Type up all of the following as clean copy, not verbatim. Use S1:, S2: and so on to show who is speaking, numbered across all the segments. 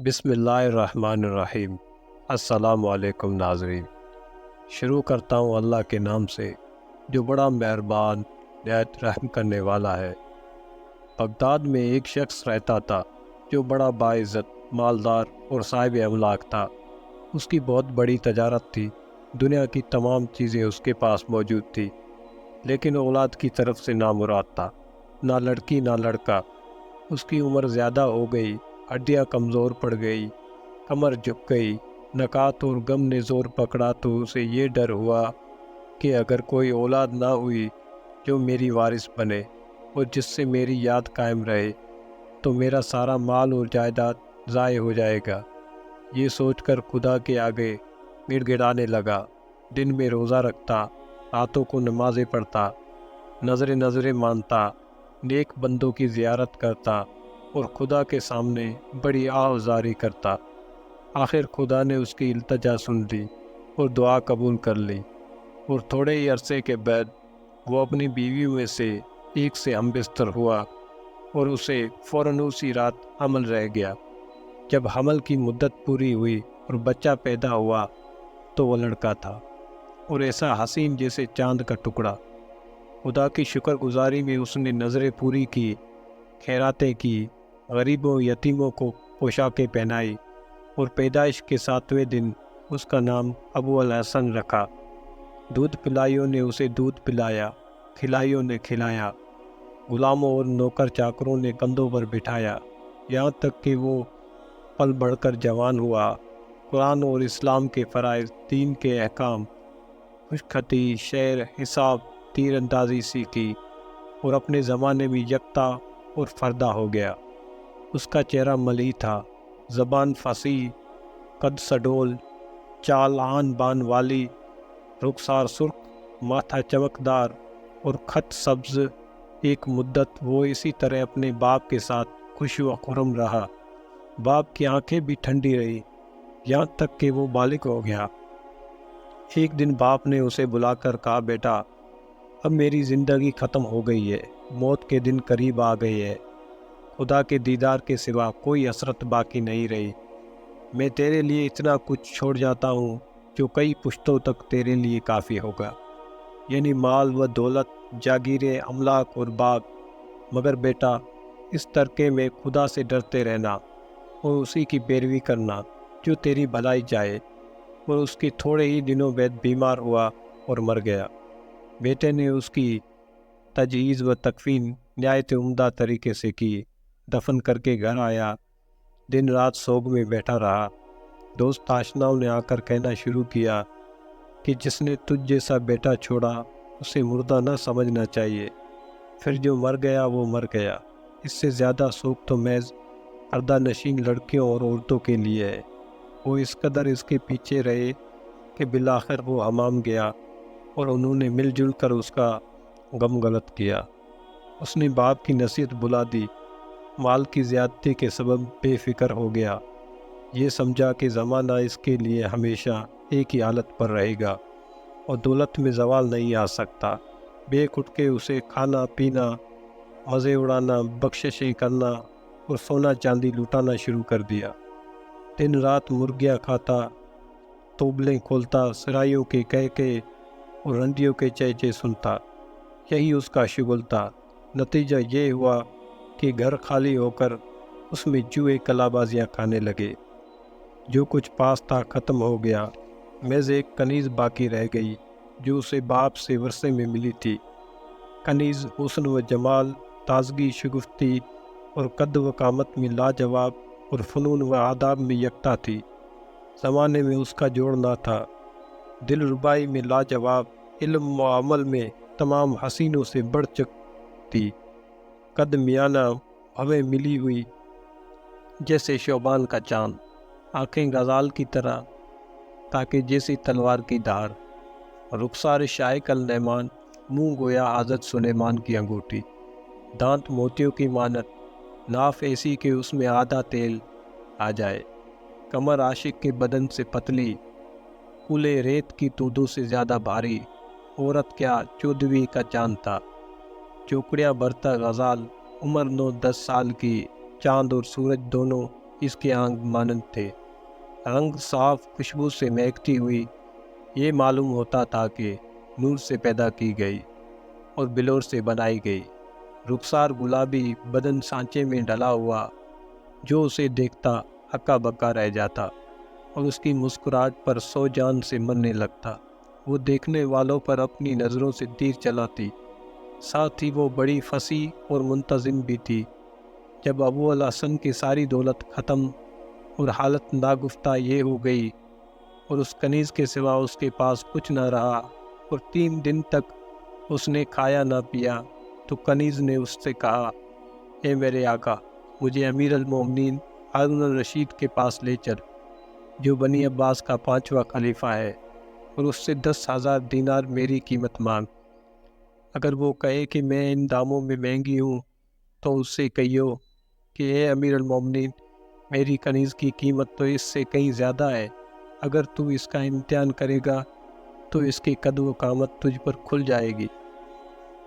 S1: بسم اللہ الرحمن الرحیم۔ السلام علیکم ناظرین۔ شروع کرتا ہوں اللہ کے نام سے جو بڑا مہربان نہایت رحم کرنے والا ہے۔ بغداد میں ایک شخص رہتا تھا جو بڑا باعزت، مالدار اور صاحب املاک تھا۔ اس کی بہت بڑی تجارت تھی، دنیا کی تمام چیزیں اس کے پاس موجود تھی، لیکن اولاد کی طرف سے نامراد تھا، نہ لڑکی نہ لڑکا۔ اس کی عمر زیادہ ہو گئی، ہڈیاں کمزور پڑ گئی، کمر جھک گئی، نکات اور غم نے زور پکڑا تو اسے یہ ڈر ہوا کہ اگر کوئی اولاد نہ ہوئی جو میری وارث بنے اور جس سے میری یاد قائم رہے تو میرا سارا مال اور جائیداد ضائع ہو جائے گا۔ یہ سوچ کر خدا کے آگے گڑ گڑانے لگا، دن میں روزہ رکھتا، راتوں کو نمازیں پڑھتا، نظریں مانتا، نیک بندوں کی زیارت کرتا اور خدا کے سامنے بڑی آہوازاری کرتا۔ آخر خدا نے اس کی التجا سن لی اور دعا قبول کر لی، اور تھوڑے ہی عرصے کے بعد وہ اپنی بیویوں میں سے ایک سے ہم بستر ہوا اور اسے فوراً اسی رات حمل رہ گیا۔ جب حمل کی مدت پوری ہوئی اور بچہ پیدا ہوا تو وہ لڑکا تھا، اور ایسا حسین جیسے چاند کا ٹکڑا۔ خدا کی شکر گزاری میں اس نے نظریں پوری کی، خیراتیں کی، غریبوں یتیموں کو پوشاکیں پہنائی، اور پیدائش کے 7ویں دن اس کا نام ابو الحسن رکھا۔ دودھ پلائیوں نے اسے دودھ پلایا، کھلائیوں نے کھلایا، غلاموں اور نوکر چاکروں نے کندھوں پر بٹھایا، یہاں تک کہ وہ پل بڑھ کر جوان ہوا۔ قرآن اور اسلام کے فرائض، دین کے احکام، خوشخطی، شعر، حساب، تیر اندازی سیکھی، اور اپنے زمانے میں یکتا اور فردہ ہو گیا۔ اس کا چہرہ ملیح تھا، زبان فصیح، قد سڈول، چال آن بان والی، رخسار سرخ، ماتھا چمکدار اور خط سبز۔ ایک مدت وہ اسی طرح اپنے باپ کے ساتھ خوش و خرم رہا۔ باپ کی آنکھیں بھی ٹھنڈی رہی، یہاں تک کہ وہ بالغ ہو گیا۔ ایک دن باپ نے اسے بلا کر کہا، بیٹا، اب میری زندگی ختم ہو گئی ہے، موت کے دن قریب آ گئے ہے، خدا کے دیدار کے سوا کوئی حسرت باقی نہیں رہی۔ میں تیرے لیے اتنا کچھ چھوڑ جاتا ہوں جو کئی پشتوں تک تیرے لیے کافی ہوگا، یعنی مال و دولت، جاگیریں، املاک اور باغ۔ مگر بیٹا، اس ترکے میں خدا سے ڈرتے رہنا اور اسی کی پیروی کرنا جو تیری بھلائی چاہے۔ اور اس کے تھوڑے ہی دنوں بعد بیمار ہوا اور مر گیا۔ بیٹے نے اس کی تجہیز و تکفین نہایت عمدہ طریقے سے کی، دفن کر کے گھر آیا، دن رات سوگ میں بیٹھا رہا۔ دوست آشناؤں نے آ کر کہنا شروع کیا کہ جس نے تجھ جیسا بیٹا چھوڑا اسے مردہ نہ سمجھنا چاہیے، پھر جو مر گیا وہ مر گیا، اس سے زیادہ سوگ تو محض پردہ نشین لڑکیوں اور عورتوں کے لیے ہے۔ وہ اس قدر اس کے پیچھے رہے کہ بالآخر وہ حمام گیا اور انہوں نے مل جل کر اس کا غم غلط کیا۔ اس نے باپ کی نصیحت بلا دی، مال کی زیادتی کے سبب بے فکر ہو گیا، یہ سمجھا کہ زمانہ اس کے لیے ہمیشہ ایک ہی حالت پر رہے گا اور دولت میں زوال نہیں آ سکتا۔ بیک اٹھ کے اسے کھانا پینا، مزے اڑانا، بخششیں کرنا اور سونا چاندی لوٹانا شروع کر دیا۔ دن رات مرغیاں کھاتا، توبلیں کھولتا، سرائیوں کے کہکے اور رنڈیوں کے چہچے سنتا، یہی اس کا شغل تھا۔ نتیجہ یہ ہوا کہ گھر خالی ہو کر اس میں جوئے کلا بازیاں کھانے لگے۔ جو کچھ پاس تھا ختم ہو گیا، محض ایک کنیز باقی رہ گئی جو اسے باپ سے ورثے میں ملی تھی۔ کنیز حسن و جمال، تازگی، شگفتی اور قد و قامت میں لاجواب اور فنون و آداب میں یکتا تھی۔ زمانے میں اس کا جوڑ نہ تھا، دل ربائی میں لاجواب، علم و عمل میں تمام حسینوں سے بڑھ چکتی، قد میانہ، ہمیں ملی ہوئی جیسے شوبان کا چاند، آنکھیں غزال کی طرح تاکہ جیسی تلوار کی دھار، رخسار شائق النعمان، منہ گویا حضرت سلیمان کی انگوٹھی، دانت موتیوں کی مانت، ناف ایسی کہ اس میں آدھا تیل آ جائے، کمر عاشق کے بدن سے پتلی، کولے ریت کی تودوں سے زیادہ بھاری۔ عورت کیا، 14ویں کا چاند تھا، چوکڑیاں برتا غزال، عمر 9-10 سال کی، چاند اور سورج دونوں اس کے آنکھ مانند تھے، رنگ صاف، خوشبو سے مہکتی ہوئی۔ یہ معلوم ہوتا تھا کہ نور سے پیدا کی گئی اور بلور سے بنائی گئی۔ رخسار گلابی، بدن سانچے میں ڈلا ہوا، جو اسے دیکھتا ہکا بکا رہ جاتا اور اس کی مسکراہٹ پر سو جان سے مرنے لگتا۔ وہ دیکھنے والوں پر اپنی نظروں سے تیر چلاتی، ساتھ ہی وہ بڑی فصیح اور منتظم بھی تھی۔ جب ابو الحسن کی ساری دولت ختم اور حالت ناگفتہ یہ ہو گئی اور اس کنیز کے سوا اس کے پاس کچھ نہ رہا اور 3 دن تک اس نے کھایا نہ پیا، تو کنیز نے اس سے کہا، اے میرے آقا، مجھے امیر المومنین ہارون الرشید کے پاس لے چل، جو بنی عباس کا 5واں خلیفہ ہے، اور اس سے 10,000 دینار میری قیمت مانگ۔ اگر وہ کہے کہ میں ان داموں میں مہنگی ہوں تو اس سے کہیو کہ اے امیر المومنین، میری کنیز کی قیمت تو اس سے کہیں زیادہ ہے، اگر تو اس کا امتحان کرے گا تو اس کی قد و قامت تجھ پر کھل جائے گی،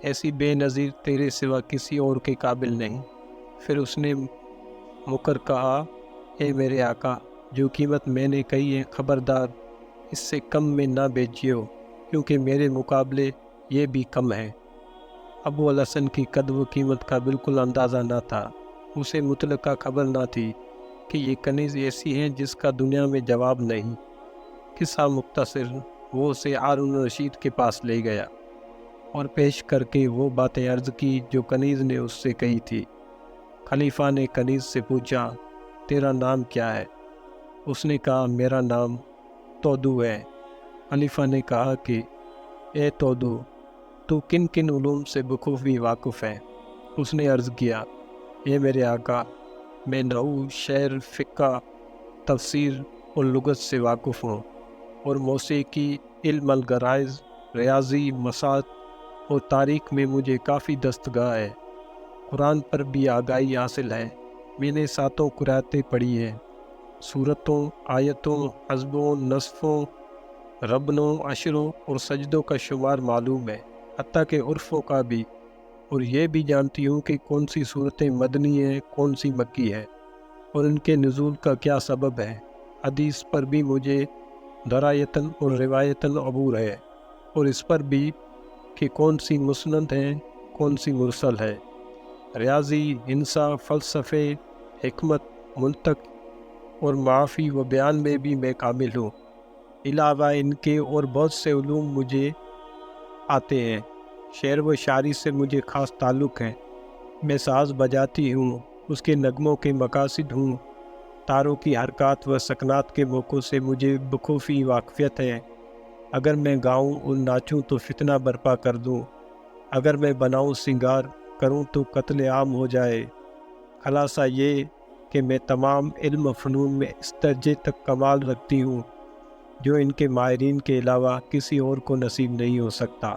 S1: ایسی بے نظیر تیرے سوا کسی اور کے قابل نہیں۔ پھر اس نے مکر کہا، اے میرے آقا، جو قیمت میں نے کہی ہے خبردار اس سے کم میں نہ بیچیو، کیونکہ میرے مقابلے یہ بھی کم ہے۔ ابو الحسن کی قد و قیمت کا بالکل اندازہ نہ تھا، اسے مطلقہ خبر نہ تھی کہ یہ کنیز ایسی ہے جس کا دنیا میں جواب نہیں۔ قصہ مختصر، وہ اسے ہارون الرشید کے پاس لے گیا اور پیش کر کے وہ باتیں عرض کی جو کنیز نے اس سے کہی تھی۔ خلیفہ نے کنیز سے پوچھا، تیرا نام کیا ہے؟ اس نے کہا، میرا نام تودو ہے۔ خلیفہ نے کہا کہ اے تودو، تو کن کن علوم سے بخوبی واقف ہے؟ اس نے عرض کیا، اے میرے آقا، میں نحو، شعر، فقہ، تفسیر اور لغت سے واقف ہوں، اور موسیقی، علم الغرائز، ریاضی، مساط اور تاریخ میں مجھے کافی دستگاہ ہے۔ قرآن پر بھی آگاہی حاصل ہے، میں نے 7 قرأتیں پڑھی ہیں، سورتوں، آیتوں، حزبوں، نصفوں، ربنوں، عشروں اور سجدوں کا شمار معلوم ہے، حتیٰ کہ عرفوں کا بھی، اور یہ بھی جانتی ہوں کہ کون سی صورتیں مدنی ہیں، کون سی مکی ہے، اور ان کے نزول کا کیا سبب ہے۔ حدیث پر بھی مجھے درایتاً اور روایتاً عبور ہے، اور اس پر بھی کہ کون سی مسند ہے، کون سی مرسل ہے۔ ریاضی، انصاف، فلسفے، حکمت، منطق اور معافی و بیان میں بھی میں کامل ہوں۔ علاوہ ان کے اور بہت سے علوم مجھے آتے ہیں۔ شعر و شاعری سے مجھے خاص تعلق ہے، میں ساز بجاتی ہوں، اس کے نغموں کے مقاصد ہوں، تاروں کی حرکات و سکنات کے موقعوں سے مجھے بخوبی واقفیت ہے۔ اگر میں گاؤں اور ناچوں تو فتنہ برپا کر دوں، اگر میں بناؤں سنگار کروں تو قتل عام ہو جائے۔ خلاصہ یہ کہ میں تمام علم و فنون میں اس درجے تک کمال رکھتی ہوں جو ان کے ماہرین کے علاوہ کسی اور کو نصیب نہیں ہو سکتا۔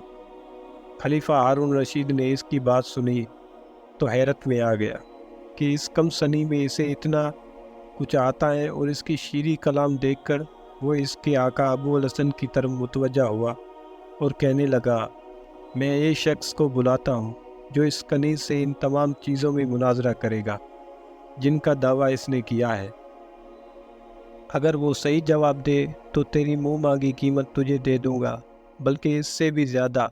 S1: خلیفہ ہارون رشید نے اس کی بات سنی تو حیرت میں آ گیا کہ اس کم سنی میں اسے اتنا کچھ آتا ہے، اور اس کی شیریں کلام دیکھ کر وہ اس کے آقا ابو الحسن کی طرف متوجہ ہوا اور کہنے لگا، میں ایک شخص کو بلاتا ہوں جو اس کنیز سے ان تمام چیزوں میں مناظرہ کرے گا جن کا دعویٰ اس نے کیا ہے۔ اگر وہ صحیح جواب دے تو تیری منہ مانگی قیمت تجھے دے دوں گا، بلکہ اس سے بھی زیادہ،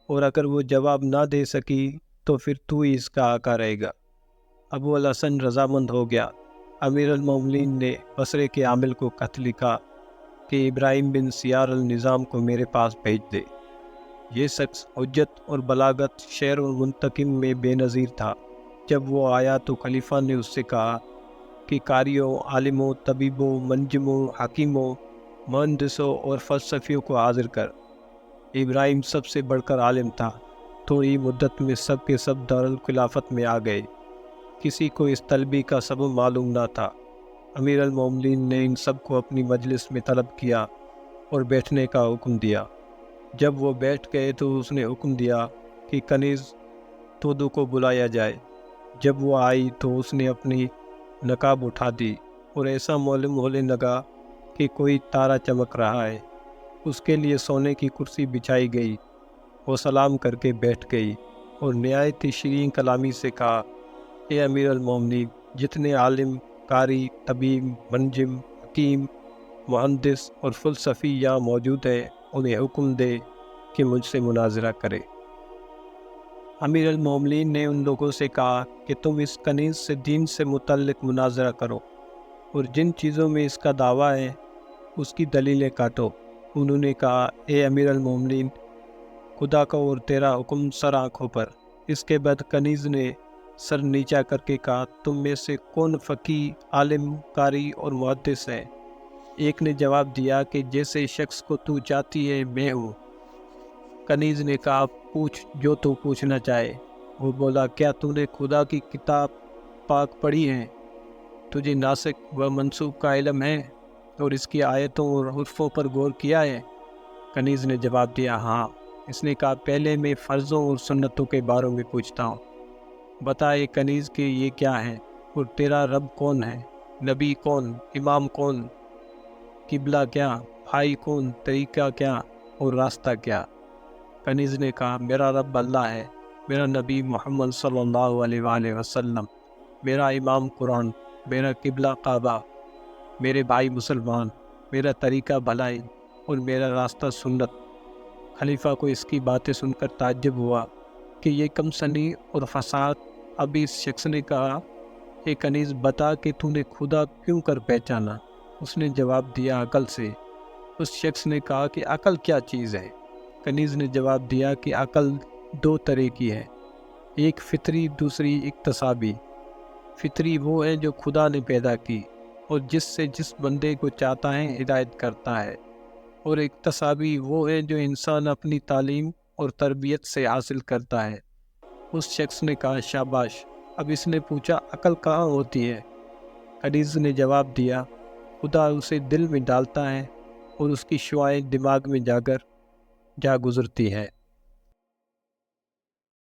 S1: اور اگر وہ جواب نہ دے سکی تو پھر تو ہی اس کا آقا رہے گا۔ ابو الحسن رضامند ہو گیا۔ امیر المومنین نے بصرے کے عامل کو خط لکھا کہ ابراہیم بن سیار النظام کو میرے پاس بھیج دے۔ یہ شخص حجت اور بلاغت، شعر اور منتقم میں بے نظیر تھا۔ جب وہ آیا تو خلیفہ نے اس سے کہا کہ قاریوں، عالموں، طبیبوں، منجموں، حکیموں، مہندسوں اور فلسفیوں کو حاضر کر۔ ابراہیم سب سے بڑھ کر عالم تھا، تھوڑی مدت میں سب کے سب دارالخلافت میں آ گئے، کسی کو اس طلبی کا سبب معلوم نہ تھا۔ امیر المومنین نے ان سب کو اپنی مجلس میں طلب کیا اور بیٹھنے کا حکم دیا۔ جب وہ بیٹھ گئے تو اس نے حکم دیا کہ کنیز تودو کو بلایا جائے۔ جب وہ آئی تو اس نے اپنی نقاب اٹھا دی اور ایسا معلوم ہونے لگا کہ کوئی تارا چمک رہا ہے۔ اس کے لیے سونے کی کرسی بچھائی گئی، وہ سلام کر کے بیٹھ گئی اور نہایت شیریں کلامی سے کہا، اے امیر المومنین، جتنے عالم، قاری، طبیب، منجم، حکیم، مہندس اور فلسفی یہاں موجود ہیں، انہیں حکم دے کہ مجھ سے مناظرہ کرے۔ امیر المومنین نے ان لوگوں سے کہا کہ تم اس کنیز سے دین سے متعلق مناظرہ کرو اور جن چیزوں میں اس کا دعویٰ ہے اس کی دلیلیں کاٹو۔ انہوں نے کہا، اے امیر المومنین، خدا کا اور تیرا حکم سر آنکھوں پر۔ اس کے بعد کنیز نے سر نیچا کر کے کہا، تم میں سے کون فقیہ، عالم، قاری اور محدث ہے؟ ایک نے جواب دیا کہ جیسے شخص کو تو چاہتی ہے میں ہوں۔ کنیز نے کہا، پوچھ جو تو پوچھنا چاہے۔ وہ بولا، کیا تو نے خدا کی کتاب پاک پڑھی ہے؟ تجھے ناسخ و منسوخ کا علم ہے اور اس کی آیتوں اور حرفوں پر غور کیا ہے؟ کنیز نے جواب دیا، ہاں۔ اس نے کہا، پہلے میں فرضوں اور سنتوں کے بارے میں پوچھتا ہوں۔ بتا اے کنیز کہ یہ کیا ہے اور تیرا رب کون ہے؟ نبی کون؟ امام کون؟ قبلہ کیا؟ بھائی کون؟ طریقہ کیا اور راستہ کیا؟ کنیز نے کہا، میرا رب اللہ ہے، میرا نبی محمد صلی اللہ علیہ وآلہ وسلم، میرا امام قرآن، میرا قبلہ کعبہ، میرے بھائی مسلمان، میرا طریقہ بھلائی اور میرا راستہ سنت۔ خلیفہ کو اس کی باتیں سن کر تعجب ہوا کہ یہ کم سنی اور فساد۔ اب اس شخص نے کہا، اے کنیز بتا کہ تو نے خدا کیوں کر پہچانا؟ اس نے جواب دیا، عقل سے۔ اس شخص نے کہا کہ عقل کیا چیز ہے؟ کنیز نے جواب دیا کہ عقل دو طرح کی ہے، ایک فطری، دوسری اکتسابی۔ فطری وہ ہے جو خدا نے پیدا کی اور جس سے جس بندے کو چاہتا ہے ہدایت کرتا ہے، اور اکتسابی وہ ہے جو انسان اپنی تعلیم اور تربیت سے حاصل کرتا ہے۔ اس شخص نے کہا، شاباش۔ اب اس نے پوچھا، عقل کہاں ہوتی ہے؟ کنیز نے جواب دیا، خدا اسے دل میں ڈالتا ہے اور اس کی شعاعیں دماغ میں جا گزرتی ہے۔